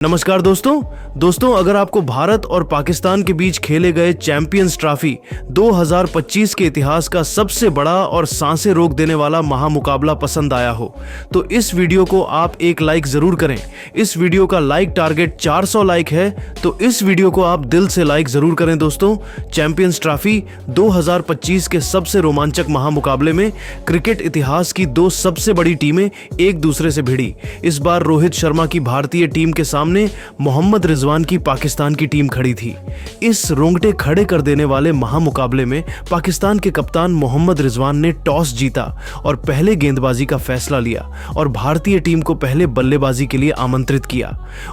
नमस्कार दोस्तों अगर आपको भारत और पाकिस्तान के बीच खेले गए चैंपियंस ट्रॉफी 2025 के इतिहास का सबसे बड़ा और सांसें रोक देने वाला महामुकाबला पसंद आया हो तो इस वीडियो को आप एक लाइक जरूर करें। इस वीडियो का लाइक टारगेट 400 लाइक है तो इस वीडियो को आप दिल से लाइक जरूर करें। दोस्तों, चैंपियंस ट्रॉफी 2025 के सबसे रोमांचक महामुकाबले में क्रिकेट इतिहास की दो सबसे बड़ी टीमें एक दूसरे से भिड़ी। इस बार रोहित शर्मा की भारतीय टीम के सामने मोहम्मद रिजवान की पाकिस्तान की टीम खड़ी थी। इस रोंगटे खड़े कर देने वाले महामुकाबले में पाकिस्तान के कप्तान मोहम्मद रिजवान ने टॉस जीता और पहले गेंदबाजी का फैसला लिया और भारतीय टीम को पहले बल्लेबाजी के लिए आमंत्रित किया।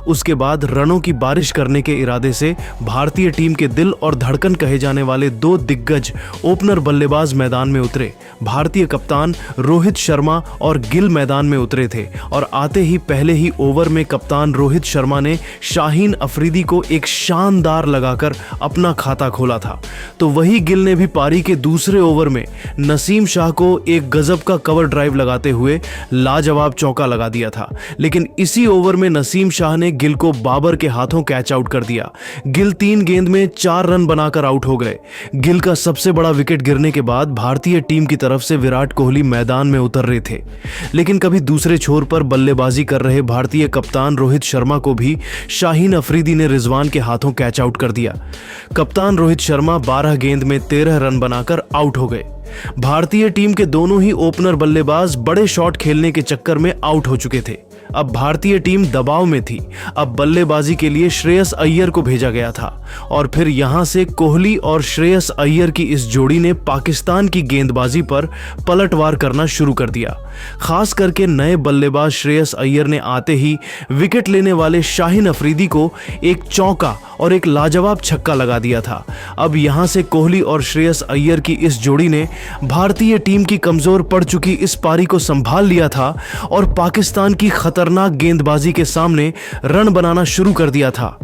उसके बाद रनों की बारिश करने के इरादे से भारतीय टीम के दिल और धड़कन कहे जाने वाले दो दिग्गज ओपनर बल्लेबाज मैदान में उतरे। भारतीय कप्तान रोहित शर्मा और गिल मैदान में उतरे थे और आते ही पहले ही ओवर में कप्तान रोहित शर्मा ने शाहीन अफरीदी को एक शानदार लगाकर अपना खाता खोला था, तो वही गिल ने भी पारी के दूसरे ओवर में नसीम शाह को एक गजब का कवर ड्राइव लगाते हुए लाजवाब चौका लगा दिया था। लेकिन इसी ओवर में नसीम शाह ने गिल को बाबर के हाथों कैच आउट कर दिया। गिल 3 गेंद में 4 रन बनाकर आउट हो गए। गिल का सबसे बड़ा विकेट गिरने के बाद भारतीय टीम की तरफ से विराट कोहली मैदान में उतर रहे थे, लेकिन कभी दूसरे छोर पर बल्लेबाजी कर रहे भारतीय कप्तान रोहित शर्मा को भी शाहीन अफरीदी ने रिजवान के हाथों कैच आउट कर दिया। कप्तान रोहित शर्मा 12 गेंद में 13 रन बनाकर आउट हो गए। भारतीय टीम के दोनों ही ओपनर बल्लेबाज बड़े शॉट खेलने के चक्कर में आउट हो चुके थे। अब भारतीय टीम दबाव में थी। अब बल्लेबाजी के लिए श्रेयस अय्यर को भेजा गया था और फिर यहां से कोहली और श्रेयस अय्यर की इस जोड़ी ने पाकिस्तान की गेंदबाजी पर पलटवार करना शुरू कर दिया। खास करके नए बल्लेबाज श्रेयस अय्यर ने आते ही विकेट लेने वाले शाहीन अफरीदी को एक चौका और एक लाजवाब छक्का लगा दिया था। अब यहां से कोहली और श्रेयस अय्यर की इस जोड़ी ने भारतीय टीम की कमजोर पड़ चुकी इस पारी को संभाल लिया था और पाकिस्तान की खतरनाक गेंदबाजी के सामने रन बनाना शुरू कर दिया था।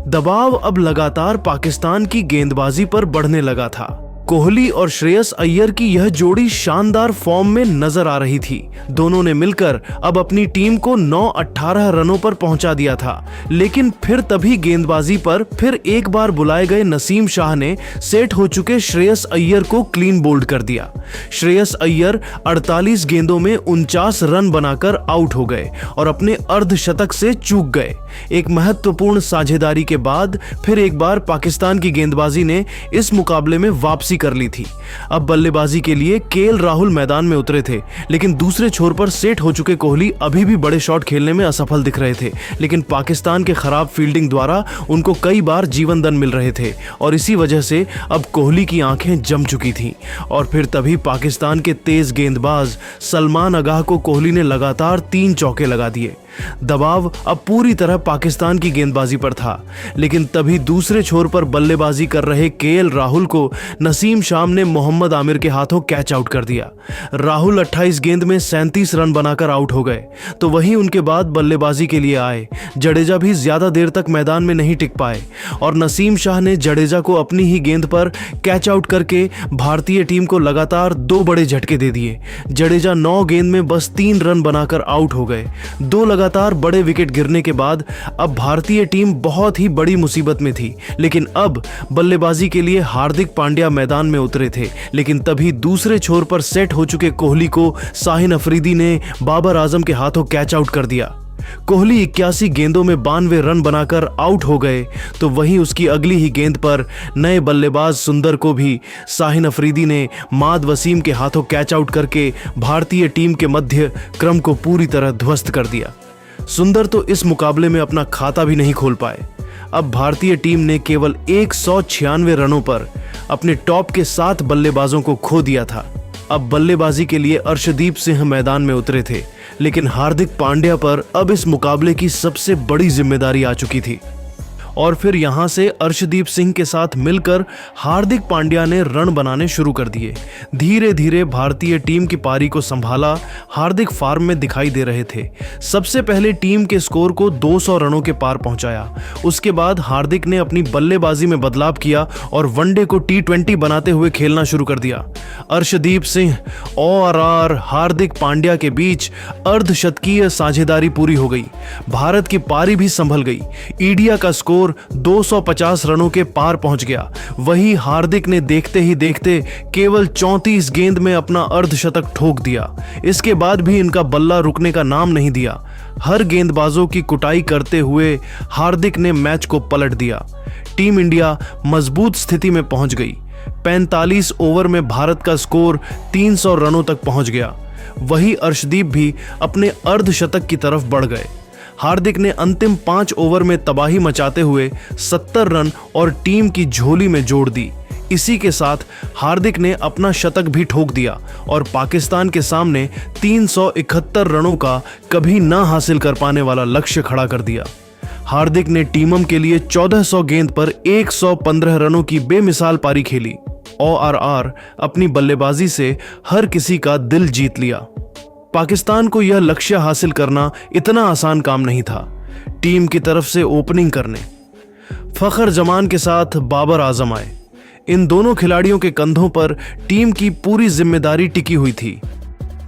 दबाव अब लगातार पाकिस्तान की गेंदबाजी पर बढ़ने लगा था। कोहली और श्रेयस अय्यर की यह जोड़ी शानदार फॉर्म में नजर आ रही थी। दोनों ने मिलकर अब अपनी टीम को 9-18 रनों पर पहुंचा दिया था, लेकिन फिर तभी गेंदबाजी पर फिर एक बार बुलाए गए नसीम शाह ने सेट हो चुके श्रेयस अय्यर को क्लीन बोल्ड कर दिया। श्रेयस अय्यर 48 गेंदों में 49 रन बनाकर आउट हो गए और अपने अर्धशतक से चूक गए। एक महत्वपूर्ण साझेदारी के बाद फिर एक बार पाकिस्तान की गेंदबाजी ने इस मुकाबले में वापसी कर ली थी। अब बल्लेबाजी के लिए केएल राहुल मैदान में उतरे थे, लेकिन दूसरे छोर पर सेट हो चुके कोहली अभी भी बड़े शॉट खेलने में असफल दिख रहे थे। लेकिन पाकिस्तान के खराब फील्डिंग द्वारा उनको कई बार जीवन दान मिल रहे थे और इसी वजह से अब कोहली की आंखें जम चुकी थीं। और फिर तभी पाकिस्तान के तेज गेंदबाज सलमान आगाह को कोहली ने लगातार 3 चौके लगा दिए। दबाव अब पूरी तरह पाकिस्तान की गेंदबाजी पर था, लेकिन तभी दूसरे छोर पर बल्लेबाजी कर रहे केएल राहुल को नसीम शाह ने मोहम्मद आमिर के हाथों कैच आउट कर दिया। राहुल 28 गेंद में 37 रन बनाकर आउट हो गए, तो वहीं उनके बाद बल्लेबाजी के लिए आए जडेजा भी ज्यादा देर तक मैदान में नहीं टिक पाए और नसीम शाह ने जडेजा को अपनी ही गेंद पर कैच आउट करके भारतीय टीम को लगातार 2 बड़े झटके दे दिए। जडेजा 9 गेंद में बस 3 रन बनाकर आउट हो गए। 2 लगातार बड़े विकेट गिरने के बाद अब भारतीय टीम बहुत ही बड़ी मुसीबत में थी। लेकिन अब बल्लेबाजी के लिए हार्दिक पांड्या मैदान में उतरे थे, लेकिन तभी दूसरे छोर पर सेट हो चुके कोहली को शाहीन अफरीदी ने बाबर आजम के हाथों कैच आउट कर दिया। कोहली 81 गेंदों में 92 रन बनाकर आउट हो गए, तो वहीं उसकी अगली ही गेंद पर नए बल्लेबाज सुंदर को भी शाहीन अफरीदी ने माद वसीम के हाथों कैच आउट करके भारतीय टीम के मध्य क्रम को पूरी तरह ध्वस्त कर दिया। सुंदर तो इस मुकाबले में अपना खाता भी नहीं खोल पाए। अब भारतीय टीम ने केवल 196 रनों पर अपने टॉप के 7 बल्लेबाजों को खो दिया था। अब बल्लेबाजी के लिए अर्शदीप सिंह मैदान में उतरे थे, लेकिन हार्दिक पांड्या पर अब इस मुकाबले की सबसे बड़ी जिम्मेदारी आ चुकी थी और फिर यहां से अर्शदीप सिंह के साथ मिलकर हार्दिक पांड्या ने रन बनाने शुरू कर दिए। धीरे धीरे भारतीय टीम की पारी को संभाला हार्दिक फॉर्म में दिखाई दे रहे थे। सबसे पहले टीम के स्कोर को 200 रनों के पार पहुंचाया। उसके बाद हार्दिक ने अपनी बल्लेबाजी में बदलाव किया और वनडे को T20 बनाते हुए खेलना शुरू कर दिया। अर्शदीप सिंह और हार्दिक पांड्या के बीच अर्धशतकीय साझेदारी पूरी हो गई। भारत की पारी भी संभल गई। इंडिया का स्कोर 250 रनों के पार पहुंच गया। वही हार्दिक ने देखते ही देखते केवल 34 गेंद में अपना अर्धशतक ठोक दिया। इसके बाद भी इनका बल्ला रुकने का नाम नहीं दिया। हर गेंदबाजों की कुटाई करते हुए हार्दिक ने मैच को पलट दिया। टीम इंडिया मजबूत स्थिति में पहुंच गई। 45 ओवर में भारत का स्कोर 300 रनों तक पहुंच गया। वही अर्शदीप भी अपने अर्धशतक की तरफ बढ़ गए। हार्दिक ने अंतिम 5 ओवर में तबाही मचाते हुए 70 रन और टीम की झोली में जोड़ दी। इसी के साथ हार्दिक ने अपना शतक भी ठोक दिया और पाकिस्तान के सामने 371 रनों का कभी ना हासिल कर पाने वाला लक्ष्य खड़ा कर दिया। हार्दिक ने टीमम के लिए 1400 गेंद पर 115 रनों की बेमिसाल पारी खेली। ORR अपनी बल्लेबाजी से हर किसी का दिल जीत लिया। पाकिस्तान को यह लक्ष्य हासिल करना इतना आसान काम नहीं था। टीम की तरफ से ओपनिंग करने फखर जमान के साथ बाबर आजम आए। इन दोनों खिलाड़ियों के कंधों पर टीम की पूरी जिम्मेदारी टिकी हुई थी।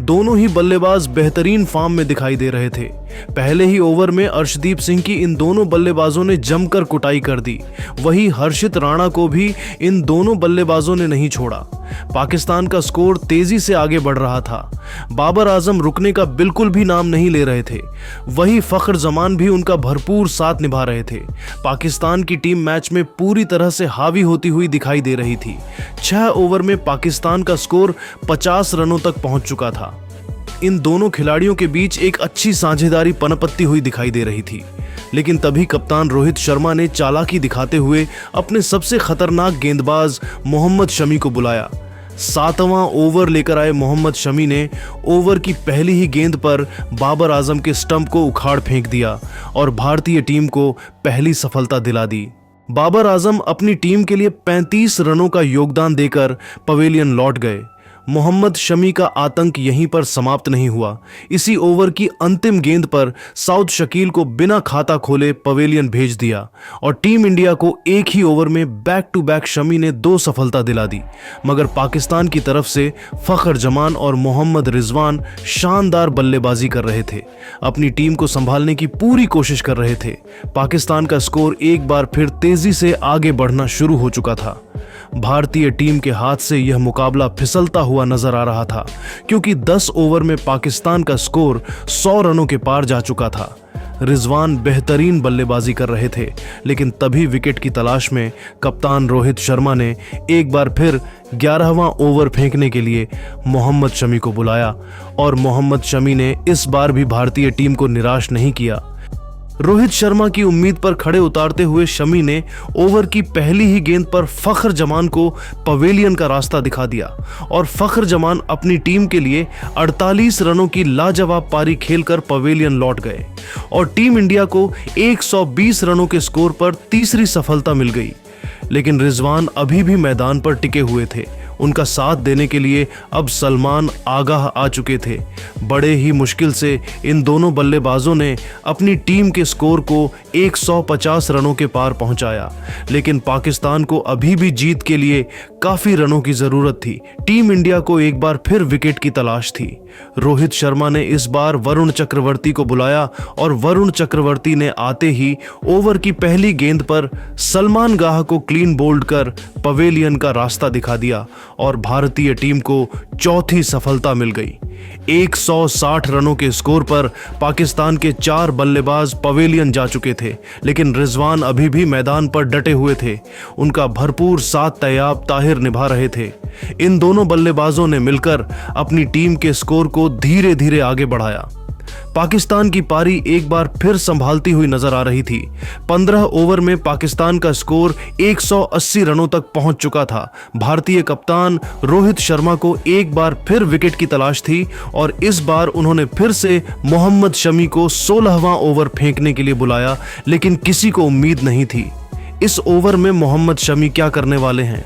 दोनों ही बल्लेबाज बेहतरीन फॉर्म में दिखाई दे रहे थे। पहले ही ओवर में अर्शदीप सिंह की इन दोनों बल्लेबाजों ने जमकर कुटाई कर दी। वही हर्षित राणा को भी इन दोनों बल्लेबाजों ने नहीं छोड़ा। पाकिस्तान का स्कोर तेजी से आगे बढ़ रहा था। बाबर आजम रुकने का बिल्कुल भी नाम नहीं ले रहे थे। वही फखर जमान भी उनका भरपूर साथ निभा रहे थे। पाकिस्तान की टीम मैच में पूरी तरह से हावी होती हुई दिखाई दे रही थी। 6 ओवर में पाकिस्तान का स्कोर 50 रनों तक पहुंच चुका था। इन दोनों खिलाड़ियों के बीच एक अच्छी साझेदारी पनपत्ती हुई दिखाई दे रही थी। लेकिन तभी कप्तान रोहित शर्मा ने चालाकी दिखाते हुए अपने सबसे खतरनाक गेंदबाज मोहम्मद शमी को बुलाया। 7वां ओवर लेकर आए मोहम्मद शमी ने ओवर की पहली ही गेंद पर बाबर आजम के स्टंप को उखाड़ फेंक दिया और भारतीय टीम को पहली सफलता दिला दी। बाबर आजम अपनी टीम के लिए 35 रनों का योगदान देकर पवेलियन लौट गए। मोहम्मद शमी का आतंक यहीं पर समाप्त नहीं हुआ। इसी ओवर की अंतिम गेंद पर साउथ शकील को बिना खाता खोले पवेलियन भेज दिया और टीम इंडिया को एक ही ओवर में बैक टू बैक शमी ने 2 सफलता दिला दी। मगर पाकिस्तान की तरफ से फखर जमान और मोहम्मद रिजवान शानदार बल्लेबाजी कर रहे थे। अपनी टीम को संभालने की पूरी कोशिश कर रहे थे। पाकिस्तान का स्कोर एक बार फिर तेजी से आगे बढ़ना शुरू हो चुका था। भारतीय टीम के हाथ से यह मुकाबला फिसलता हुआ नजर आ रहा था, क्योंकि 10 ओवर में पाकिस्तान का स्कोर 100 रनों के पार जा चुका था। रिजवान बेहतरीन बल्लेबाजी कर रहे थे, लेकिन तभी विकेट की तलाश में कप्तान रोहित शर्मा ने एक बार फिर 11वां ओवर फेंकने के लिए मोहम्मद शमी को बुलाया और मोहम्मद शमी ने इस बार भी भारतीय टीम को निराश नहीं किया। रोहित शर्मा की उम्मीद पर खड़े उतारते हुए शमी ने ओवर की पहली ही गेंद पर फखर जमान को पवेलियन का रास्ता दिखा दिया और फखर जमान अपनी टीम के लिए 48 रनों की लाजवाब पारी खेलकर पवेलियन लौट गए और टीम इंडिया को 120 रनों के स्कोर पर तीसरी सफलता मिल गई। लेकिन रिजवान अभी भी मैदान पर टिके हुए थे। उनका साथ देने के लिए अब सलमान आगाह आ चुके थे। बड़े ही मुश्किल से इन दोनों बल्लेबाजों ने अपनी टीम के स्कोर को 150 रनों के पार पहुंचाया, लेकिन पाकिस्तान को अभी भी जीत के लिए काफी रनों की जरूरत थी। टीम इंडिया को एक बार फिर विकेट की तलाश थी। रोहित शर्मा ने इस बार वरुण चक्रवर्ती को बुलाया और वरुण चक्रवर्ती ने आते ही ओवर की पहली गेंद पर सलमान गाह को क्लीन बोल्ड कर पवेलियन का रास्ता दिखा दिया और भारतीय टीम को चौथी सफलता मिल गई। 160 रनों के स्कोर पर पाकिस्तान के 4 बल्लेबाज पवेलियन जा चुके थे, लेकिन रिजवान अभी भी मैदान पर डटे हुए थे। उनका भरपूर साथ तैयाब ताहिर निभा रहे थे। इन दोनों बल्लेबाजों ने मिलकर अपनी टीम के स्कोर को धीरे धीरे आगे बढ़ाया। पाकिस्तान की पारी एक बार फिर संभालती हुई नजर आ रही थी। 15 ओवर में पाकिस्तान का स्कोर 180 रनों तक पहुंच चुका था। भारतीय कप्तान रोहित शर्मा को एक बार फिर विकेट की तलाश थी और इस बार उन्होंने फिर से मोहम्मद शमी को 16वां ओवर फेंकने के लिए बुलाया, लेकिन किसी को उम्मीद नहीं थी। इस ओवर में मोहम्मद शमी क्या करने वाले हैं।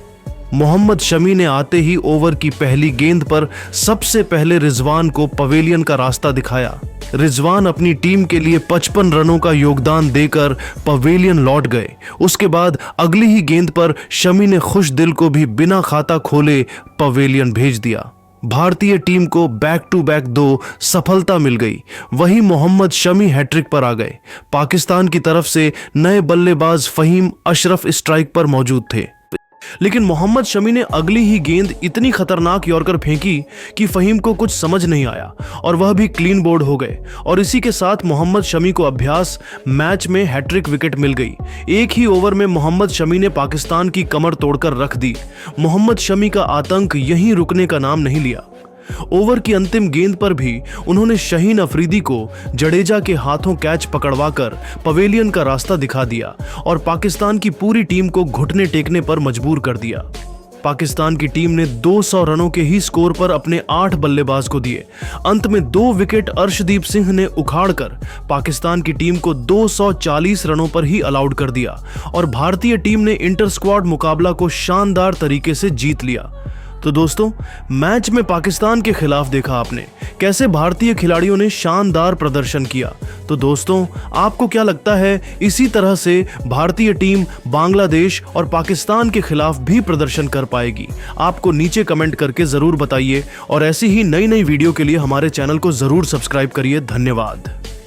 मोहम्मद शमी ने आते ही ओवर की पहली गेंद पर सबसे पहले रिजवान को पवेलियन का रास्ता दिखाया। रिजवान अपनी टीम के लिए 55 रनों का योगदान देकर पवेलियन लौट गए। उसके बाद अगली ही गेंद पर शमी ने खुश दिल को भी बिना खाता खोले पवेलियन भेज दिया। भारतीय टीम को बैक टू बैक 2 सफलता मिल गई। वहीं मोहम्मद शमी हैट्रिक पर आ गए। पाकिस्तान की तरफ से नए बल्लेबाज फहीम अशरफ स्ट्राइक पर मौजूद थे, लेकिन मोहम्मद शमी ने अगली ही गेंद इतनी खतरनाक यॉर्कर फेंकी कि फहीम को कुछ समझ नहीं आया और वह भी क्लीन बोर्ड हो गए। और इसी के साथ मोहम्मद शमी को अभ्यास मैच में हैट्रिक विकेट मिल गई। एक ही ओवर में मोहम्मद शमी ने पाकिस्तान की कमर तोड़कर रख दी। मोहम्मद शमी का आतंक यहीं रुकने का नाम नहीं लिया। ओवर की अंतिम गेंद पर भी उन्होंने शाहीन अफरीदी को जडेजा के हाथों कैच पकड़वाकर पवेलियन का रास्ता दिखा दिया और पाकिस्तान की पूरी टीम को घुटने टेकने पर मजबूर कर दिया। पाकिस्तान की टीम ने 200 रनों के ही स्कोर पर अपने 8 बल्लेबाज को दिए। अंत में 2 विकेट अर्शदीप सिंह ने उखाड़कर पाकिस्तान की टीम को 240 रनों पर ही अलाउड कर दिया और भारतीय टीम ने इंटर स्क्वाड मुकाबला को शानदार तरीके से जीत लिया। तो दोस्तों, मैच में पाकिस्तान के खिलाफ देखा आपने कैसे भारतीय खिलाड़ियों ने शानदार प्रदर्शन किया। तो दोस्तों, आपको क्या लगता है इसी तरह से भारतीय टीम बांग्लादेश और पाकिस्तान के खिलाफ भी प्रदर्शन कर पाएगी? आपको नीचे कमेंट करके जरूर बताइए और ऐसी ही नई नई वीडियो के लिए हमारे चैनल को जरूर सब्सक्राइब करिए। धन्यवाद।